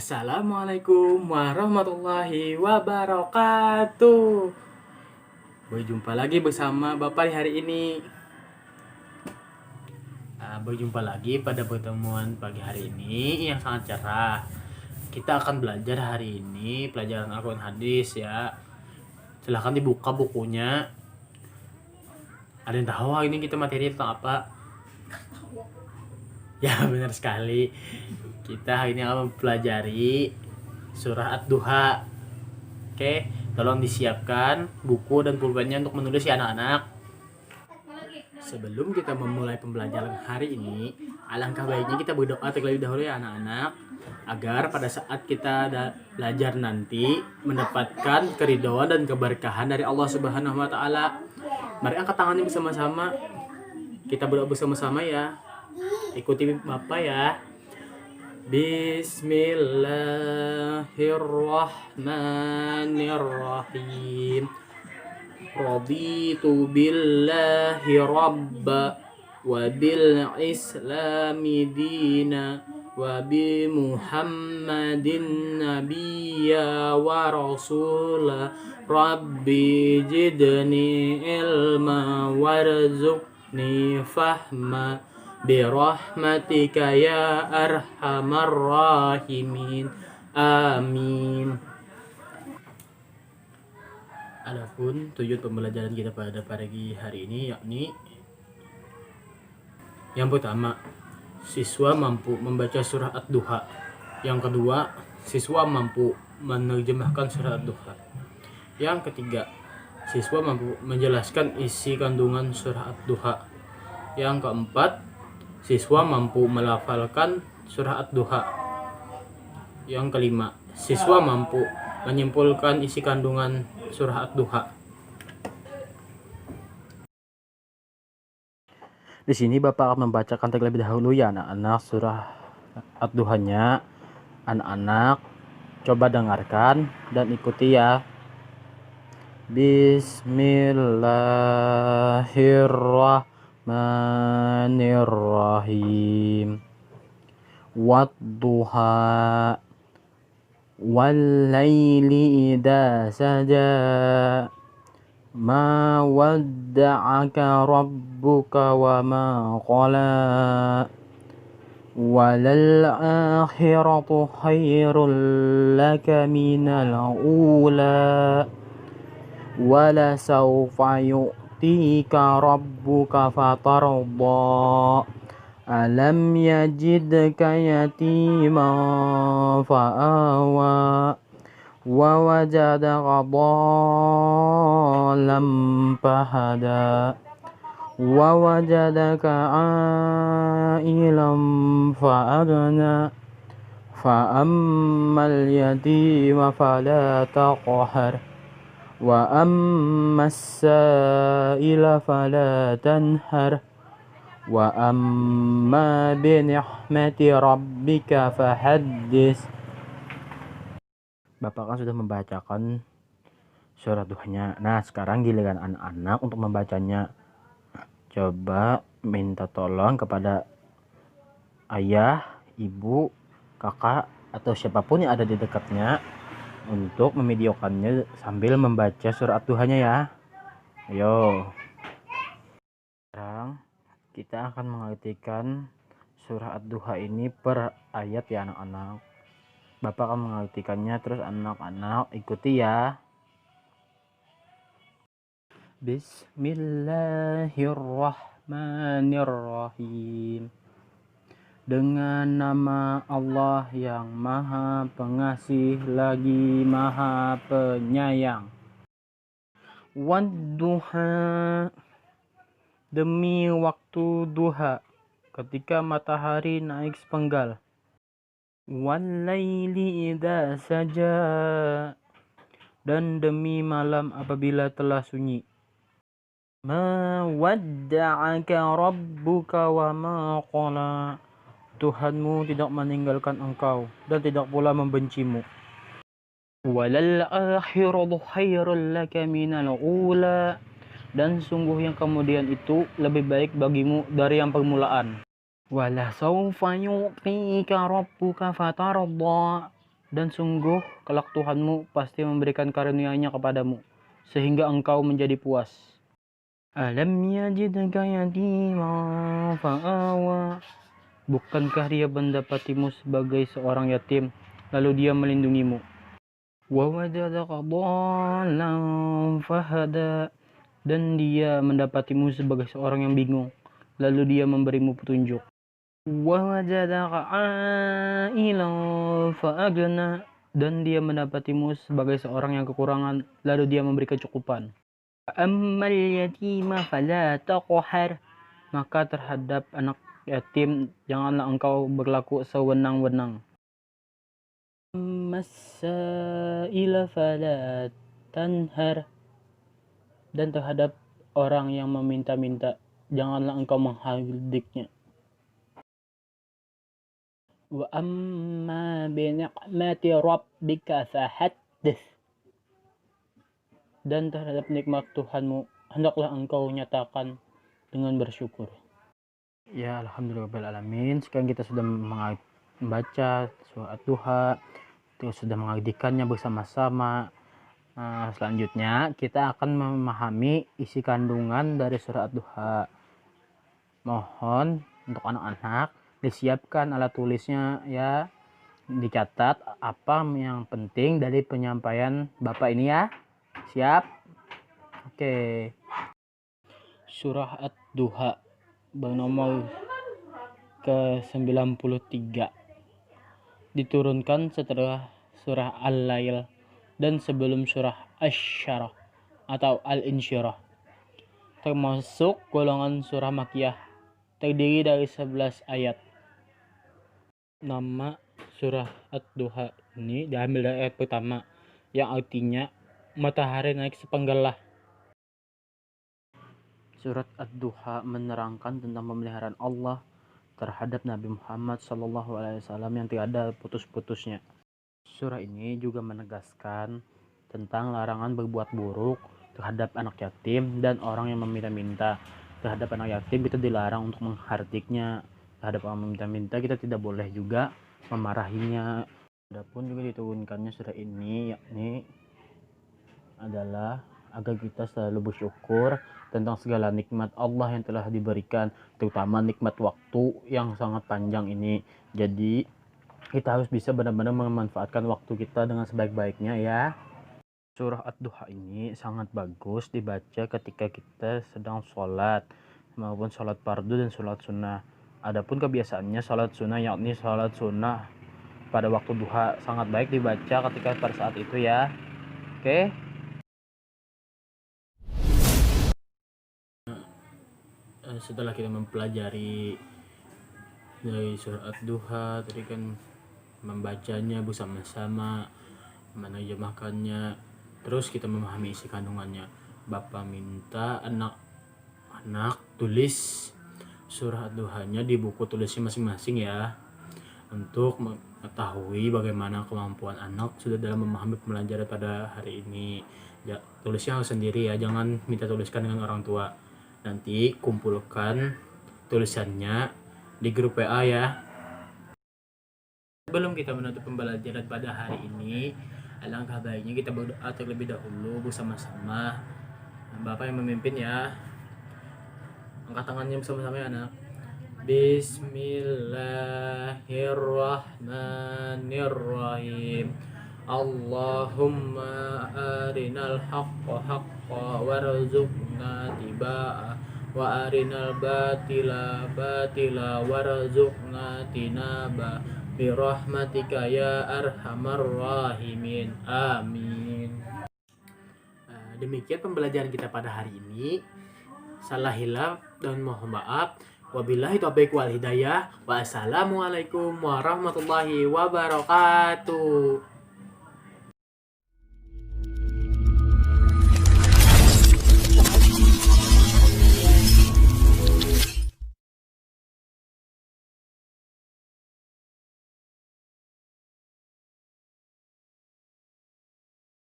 Assalamualaikum warahmatullahi wabarakatuh. Berjumpa lagi bersama Bapak di hari ini. Berjumpa lagi pada pertemuan pagi hari ini yang sangat cerah. Kita akan belajar hari ini pelajaran Al-Quran hadis ya. Silahkan dibuka bukunya. Ada yang tahu ini kita materi tentang apa? Ya benar sekali. Kita hari ini akan mempelajari surah Ad-Duha. Oke, tolong disiapkan buku dan pulpennya untuk menulis ya anak-anak. Sebelum kita memulai pembelajaran hari ini, alangkah baiknya kita berdoa terlebih dahulu ya anak-anak, agar pada saat kita belajar nanti mendapatkan keridhaan dan keberkahan dari Allah Subhanahu wa taala. Mari angkat tangannya bersama-sama. Kita berdoa bersama-sama ya. Ikuti Bapak ya. Bismillahirrahmanirrahim. Raditu billahi rabba wa bil islami dina wa bi muhammadin nabiyya wa rasula rabbi jidni ilma warzuqni fahma birahmatika ya arhamar rahimin. Amin. Adapun tujuan pembelajaran kita pada pagi hari ini yakni yang pertama, siswa mampu membaca surah Ad-Duha. Yang kedua, siswa mampu menerjemahkan surah Ad-Duha. Yang ketiga, siswa mampu menjelaskan isi kandungan surah Ad-Duha. Yang keempat, siswa mampu melafalkan surah Ad-Duha. Yang kelima, siswa mampu menyimpulkan isi kandungan surah Ad-Duha. Di sini Bapak akan membacakan terlebih dahulu ya anak-anak surah Ad-Duhanya. Anak-anak coba dengarkan dan ikuti ya. Bismillahirrahmanirrahim. Wadduha wal-laili idza saja ma wadda'aka rabbuka wa ma qala walal akhiratu khairul laka minal ula wala sawfa yu'tika rabbuka fatarda alam yajidka yatiman fa'awa wa wajadaka dhalam fahada wa wajadaka ailam fa'agna fa'ammal yatima fala taqhar wa ammas sa'ila fala tanhar wa amma bi ni'mati rabbika fahaddis. Bapak kan sudah membacakan surah Duhanya. Nah, sekarang giliran anak-anak untuk membacanya. Coba minta tolong kepada ayah, ibu, kakak, atau siapapun yang ada di dekatnya untuk memvideokannya sambil membaca surah Duhanya ya. Ayo. Sekarang kita akan mengartikan surah Ad-Duha ini per ayat ya anak-anak. Bapak akan mengartikannya, terus anak-anak ikuti ya. Bismillahirrahmanirrahim. Dengan nama Allah yang Maha Pengasih lagi Maha Penyayang. Wadduha, demi waktu duha, ketika matahari naik sepenggal. Wal-laili idza saja, dan demi malam apabila telah sunyi. Ma wadda'aka rabbuka wa ma qala, Tuhanmu tidak meninggalkan engkau dan tidak pula membencimu. Walal akhiratu khairul laka minal ula, dan sungguh yang kemudian itu lebih baik bagimu dari yang permulaan. Wala sawfa yu'tika rabbuka fatarda, Dan sungguh kelak Tuhanmu pasti memberikan karunia-Nya kepadamu, sehingga engkau menjadi puas. Alam yajidka yatiman fa'awa. Bukankah dia mendapatimu sebagai seorang yatim, lalu dia melindungimu? Wa wajadaka dhallan fahada. Dan dia mendapatimu sebagai seorang yang bingung, lalu dia memberimu petunjuk. Wa wajadaka ailan fa'agna. Dan dia mendapatimu sebagai seorang yang kekurangan, lalu dia memberi kecukupan. Ammal yatima fala taqhar. Maka terhadap anak yatim janganlah engkau berlaku sewenang-wenang. Mas-sa'ila fala tanhar. Dan terhadap orang yang meminta-minta janganlah engkau menghardiknya. Wa amma bi ni'mati rabbika fahaddits. Dan terhadap nikmat Tuhanmu hendaklah engkau nyatakan dengan bersyukur. Ya, alhamdulillahirrahmanirrahim. Sekarang kita sudah membaca surat Duha, terus sudah mengartikannya bersama-sama. Selanjutnya kita akan memahami isi kandungan dari surat Duha. Mohon untuk anak-anak disiapkan alat tulisnya ya, dicatat apa yang penting dari penyampaian Bapak ini ya. Siap? Oke. Surah Ad-Duha bernomor ke-93 diturunkan setelah surah Al-Lail dan sebelum surah Asy-Syarah atau Al-Insyirah, termasuk golongan surah Makkiyah, terdiri dari 11 ayat. Nama surah Ad-Duha ini diambil dari ayat pertama yang artinya matahari naik sepenggal. Surat Ad-Duha menerangkan tentang pemeliharaan Allah terhadap Nabi Muhammad SAW yang tiada putus-putusnya. Surah ini juga menegaskan tentang larangan berbuat buruk terhadap anak yatim dan orang yang meminta-minta. Terhadap anak yatim kita dilarang untuk menghardiknya. Terhadap orang meminta-minta kita tidak boleh juga memarahinya. Adapun juga diturunkannya surah ini yakni adalah agar kita selalu bersyukur tentang segala nikmat Allah yang telah diberikan, terutama nikmat waktu yang sangat panjang ini. Jadi kita harus bisa benar-benar memanfaatkan waktu kita dengan sebaik-baiknya ya. Surah Ad-Duha ini sangat bagus dibaca ketika kita sedang sholat, maupun sholat fardu dan sholat sunnah. Adapun kebiasaannya sholat sunnah yakni sholat sunnah pada waktu duha sangat baik dibaca ketika pada saat itu ya. Oke. Setelah kita mempelajari dari surah Ad-Duha tadi kan, membacanya bersama-sama, menerjemahkannya, terus kita memahami isi kandungannya. Bapak minta anak-anak tulis surah Ad-Duhanya di buku tulisnya masing-masing ya, untuk mengetahui bagaimana kemampuan anak sudah dalam memahami pembelajaran pada hari ini. Ya, tulisnya harus sendiri ya, jangan minta tuliskan dengan orang tua. Nanti kumpulkan tulisannya di grup WA ya. Sebelum kita menutup pembelajaran pada hari ini, alangkah baiknya kita berdoa terlebih dahulu bersama-sama. Bapak yang memimpin ya. Angkat tangannya bersama-sama ya anak. Bismillahirrahmanirrahim. Allahumma arinal haqqa haqqa warzuqna tibaa wa arinal batila batila warzuqna tinaba birahmatika ya arhamar rahimin. Amin. Demikian pembelajaran kita pada hari ini. Salah hilaf dan mohon maaf. Wabillahi taufiq wal hidayah. Wassalamualaikum warahmatullahi wabarakatuh.